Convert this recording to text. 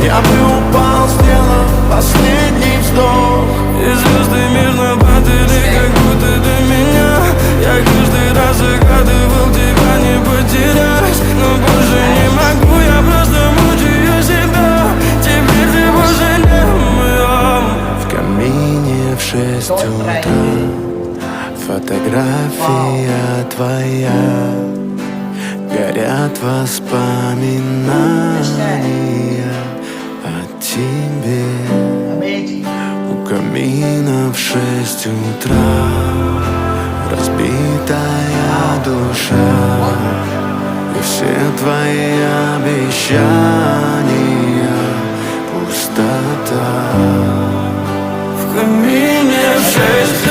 Я бы упал, сделав последний вздох. И звезды мирно падали, как будто до меня. Я каждый раз загадывал тебя не потерять, но больше не могу, я просто мучаю себя. Теперь ты больше не моя. В камине в 6 утра фотография твоя. Горят воспоминания о тебе. У камина в 6 утра разбитая душа. И все твои обещания пустота. В камине в 6